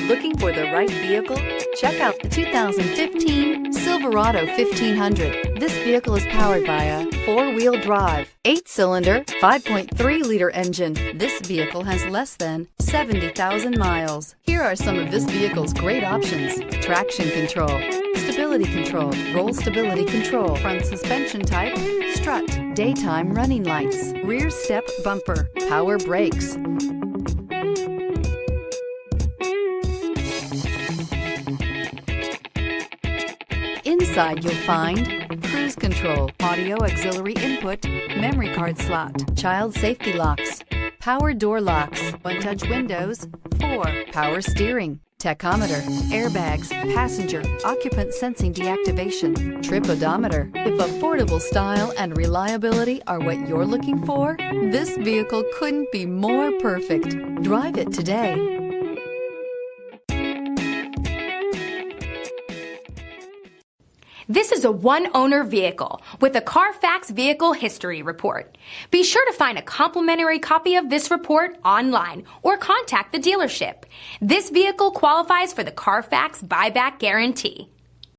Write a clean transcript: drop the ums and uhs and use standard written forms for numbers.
Looking for the right vehicle? Check out the 2015 Silverado 1500. This vehicle is powered by a 4-wheel drive, 8-cylinder, 5.3-liter engine. This vehicle has less than 70,000 miles. Here are some of this vehicle's great options: traction control, stability control, roll stability control, front suspension type, strut, daytime running lights, rear step bumper, power brakes. Inside you'll find cruise control, audio auxiliary input, memory card slot, child safety locks, power door locks, one-touch windows, 4 power steering, tachometer, airbags, passenger, occupant sensing deactivation, trip odometer. If affordable style and reliability are what you're looking for, this vehicle couldn't be more perfect. Drive it today. This is a one-owner vehicle with a Carfax Vehicle History Report. Be sure to find a complimentary copy of this report online or contact the dealership. This vehicle qualifies for the Carfax Buyback Guarantee.